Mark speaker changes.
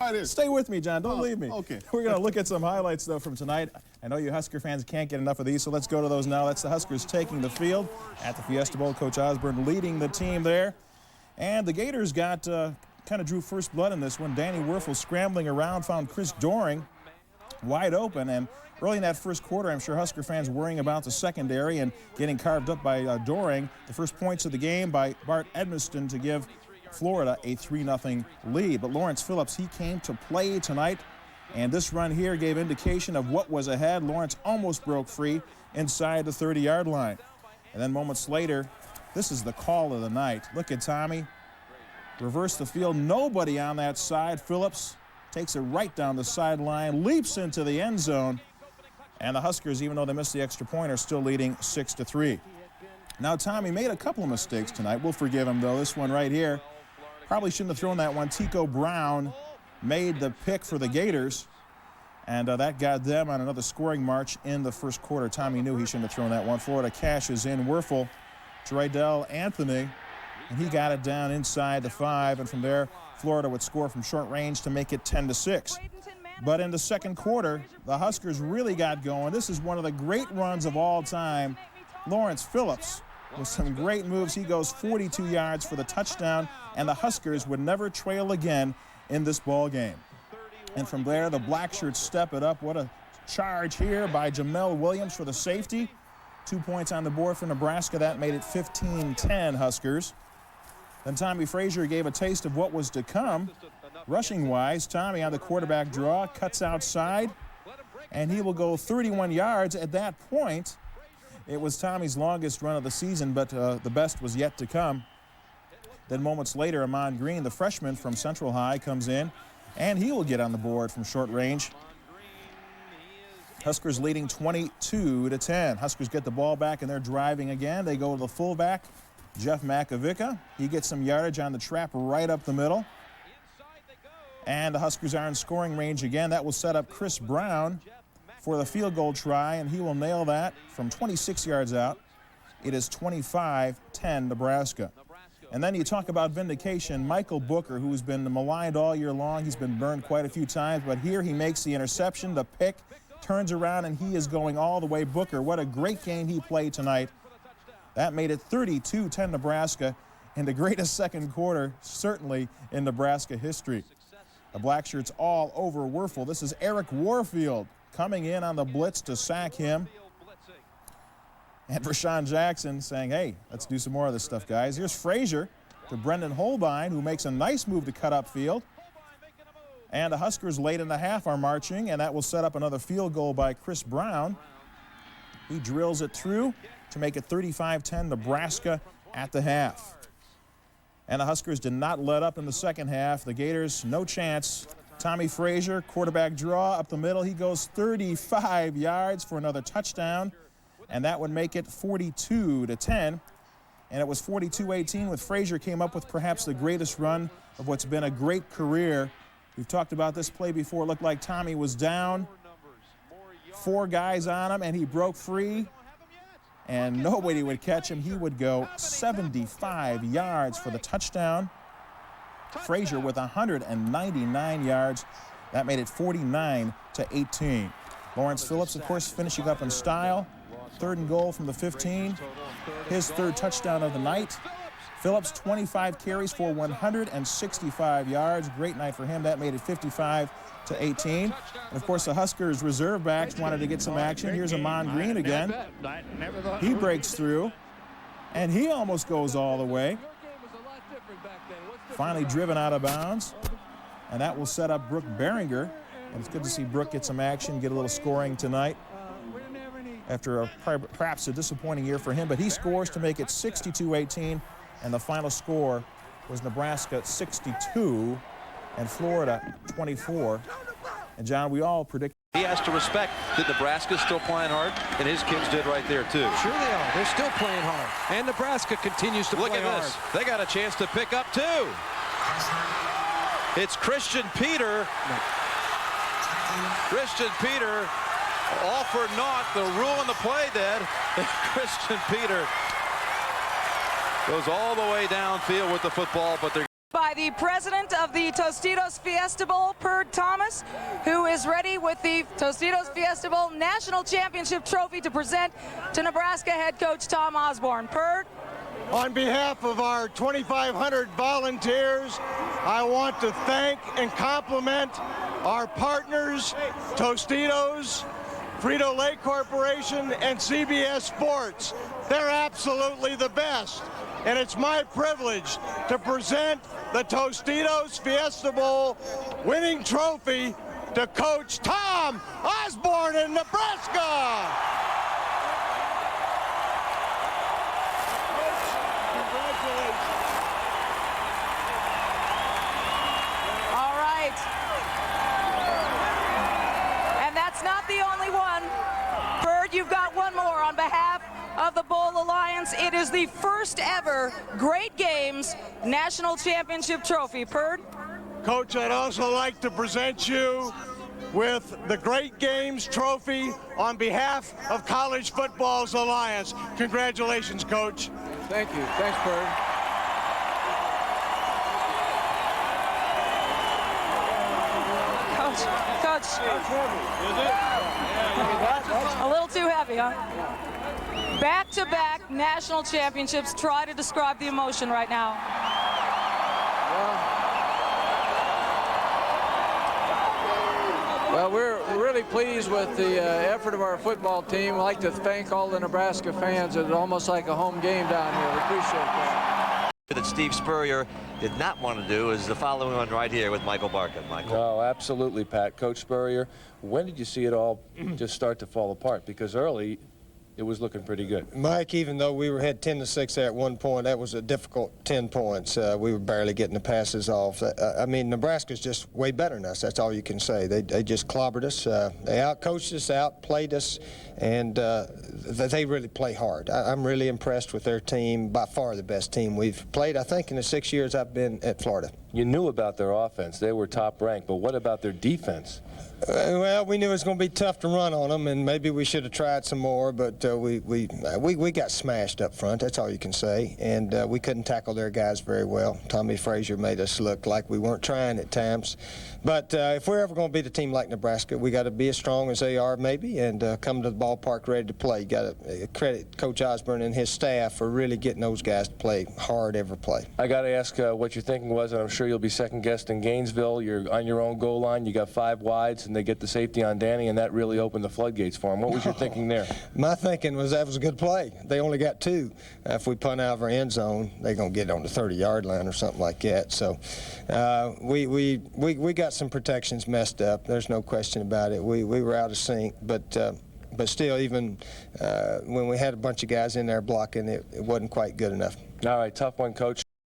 Speaker 1: right here.
Speaker 2: Stay with me, John. Don't leave me.
Speaker 1: Okay.
Speaker 2: We're going to look at some highlights, though, from tonight. I know you Husker fans can't get enough of these, so let's go to those now. That's the Huskers taking the field at the Fiesta Bowl. Coach Osborne leading the team there. And the Gators got kind of drew first blood in this one. Danny Werfel scrambling around, found Chris Doring wide open. And early in that first quarter, I'm sure Husker fans worrying about the secondary and getting carved up by Doring. The first points of the game by Bart Edmiston to give Florida a 3-0 lead. But Lawrence Phillips, he came to play tonight. And this run here gave indication of what was ahead. Lawrence almost broke free inside the 30-yard line. And then moments later, this is the call of the night. Look at Tommy. Reverse the field. Nobody on that side. Phillips takes it right down the sideline, leaps into the end zone. And the Huskers, even though they missed the extra point, are still leading 6-3. Now, Tommy made a couple of mistakes tonight. We'll forgive him, though. This one right here, probably shouldn't have thrown that one. Tico Brown made the pick for the Gators, and that got them on another scoring march in the first quarter. Tommy knew he shouldn't have thrown that one. Florida cashes in. Werfel, Drydell Anthony, and he got it down inside the 5, and from there, Florida would score from short range to make it 10-6. But in the second quarter, the Huskers really got going. This is one of the great runs of all time. Lawrence Phillips with some great moves. He goes 42 yards for the touchdown, and the Huskers would never trail again in this ball game. And from there, the black shirts step it up. What a charge here by Jamel Williams for the safety. 2 points on the board for Nebraska. That made it 15-10 Huskers. Then Tommy Frazier gave a taste of what was to come. Rushing-wise, Tommy on the quarterback draw, cuts outside, and he will go 31 yards. At that point, it was Tommy's longest run of the season, but the best was yet to come. Then moments later, Amon Green, the freshman from Central High, comes in, and he will get on the board from short range. Huskers leading 22-10. Huskers get the ball back, and they're driving again. They go to the fullback, Jeff Makovica. He gets some yardage on the trap right up the middle. And the Huskers are in scoring range again. That will set up Chris Brown for the field goal try, and he will nail that from 26 yards out. It is 25-10 Nebraska. And then you talk about vindication. Michael Booker, who's been maligned all year long, he's been burned quite a few times, but here he makes the interception, the pick, turns around, and he is going all the way. Booker, what a great game he played tonight. That made it 32-10 Nebraska, and the greatest second quarter certainly in Nebraska history. The black shirts all over Werfel. This is Eric Warfield coming in on the blitz to sack him. And Rashawn Jackson saying, hey, let's do some more of this stuff, guys. Here's Frazier to Brendan Holbein, who makes a nice move to cut upfield. And the Huskers late in the half are marching, and that will set up another field goal by Chris Brown. He drills it through to make it 35-10 Nebraska at the half. And the Huskers did not let up in the second half. The Gators, no chance. Tommy Frazier, quarterback draw up the middle. He goes 35 yards for another touchdown, and that would make it 42-10. And it was 42-18 with Frazier came up with perhaps the greatest run of what's been a great career. We've talked about this play before. It looked like Tommy was down, 4 guys on him, and he broke free. And nobody would catch him. He would go 75 yards for the touchdown. Frazier with 199 yards. That made it 49-18. Lawrence Phillips, of course, finishing up in style. 3rd and goal from the 15. His 3rd touchdown of the night. Phillips, 25 carries for 165 yards. Great night for him. That made it 55-18. And of course, the Huskers reserve backs wanted to get some action. Here's Amon Green again. He breaks through, and he almost goes all the way. Finally driven out of bounds, and that will set up Brooke Behringer. And it's good to see Brooke get some action, get a little scoring tonight after perhaps a disappointing year for him. But he scores to make it 62-18, and the final score was Nebraska 62 and Florida 24. And John, we all predict
Speaker 3: he has to respect that Nebraska's still playing hard, and his kids did right there too.
Speaker 4: Sure they are. They're still playing hard, and Nebraska continues to play hard.
Speaker 3: Look at this. They got a chance to pick up too. It's Christian Peter. Christian Peter, all for naught. The rule in the play dead. Christian Peter goes all the way downfield with the football, but they're
Speaker 1: By the president of the Tostitos Fiesta Bowl, Perd Thomas, who is ready with the Tostitos Fiesta Bowl National Championship Trophy to present to Nebraska head coach Tom Osborne. Perd?
Speaker 5: On behalf of our 2,500 volunteers, I want to thank and compliment our partners, Tostitos, Frito-Lay Corporation, and CBS Sports. They're absolutely the best. And it's my privilege to present the Tostitos Fiesta Bowl winning trophy to Coach Tom Osborne in Nebraska. Congratulations.
Speaker 1: All right. And that's not the only one. Perd, you've got one more on behalf of the Bowl Alliance. It is the first ever Great Games National Championship Trophy. Perd?
Speaker 5: Coach, I'd also like to present you with the Great Games Trophy on behalf of College Football's Alliance. Congratulations, Coach.
Speaker 4: Thank you. Thanks, Perd.
Speaker 1: Coach. A little too heavy, huh? Back-to-back national championships. Try to describe the emotion right now.
Speaker 4: Well, we're really pleased with the effort of our football team. We'd like to thank all the Nebraska fans. It's almost like a home game down here. We appreciate that.
Speaker 6: That Steve Spurrier did not want to do is the following one right here with Michael Barkin. Michael.
Speaker 7: Oh, absolutely, Pat. Coach Spurrier, when did you see it all just start to fall apart? Because early, it was looking pretty good.
Speaker 8: Mike, even though we had 10-6 there at one point, that was a difficult 10 points. We were barely getting the passes off. I mean, Nebraska's just way better than us. That's all you can say. They just clobbered us. They outcoached us, outplayed us, and they really play hard. I'm really impressed with their team. By far the best team we've played, I think, in the 6 years I've been at Florida.
Speaker 7: You knew about their offense. They were top ranked, but what about their defense?
Speaker 8: Well, we knew it was going to be tough to run on them, and maybe we should have tried some more, but we got smashed up front. That's all you can say, and we couldn't tackle their guys very well. Tommy Frazier made us look like we weren't trying at times. But if we're ever going to beat a team like Nebraska, we got to be as strong as they are, maybe, and come to the ballpark ready to play. You got to credit Coach Osborne and his staff for really getting those guys to play hard every play.
Speaker 7: I got to ask what your thinking was, and I'm sure you'll be second-guessed in Gainesville. You're on your own goal line. You got 5 wides, and they get the safety on Danny, and that really opened the floodgates for him. What was your thinking there? My
Speaker 8: thinking was that was a good play. They only got 2. If we punt out of our end zone, they're going to get on the 30-yard line or something like that. So we got some protections messed up. There's no question about it. We were out of sync, but still, even when we had a bunch of guys in there blocking, it wasn't quite good enough.
Speaker 7: All right, tough one, Coach.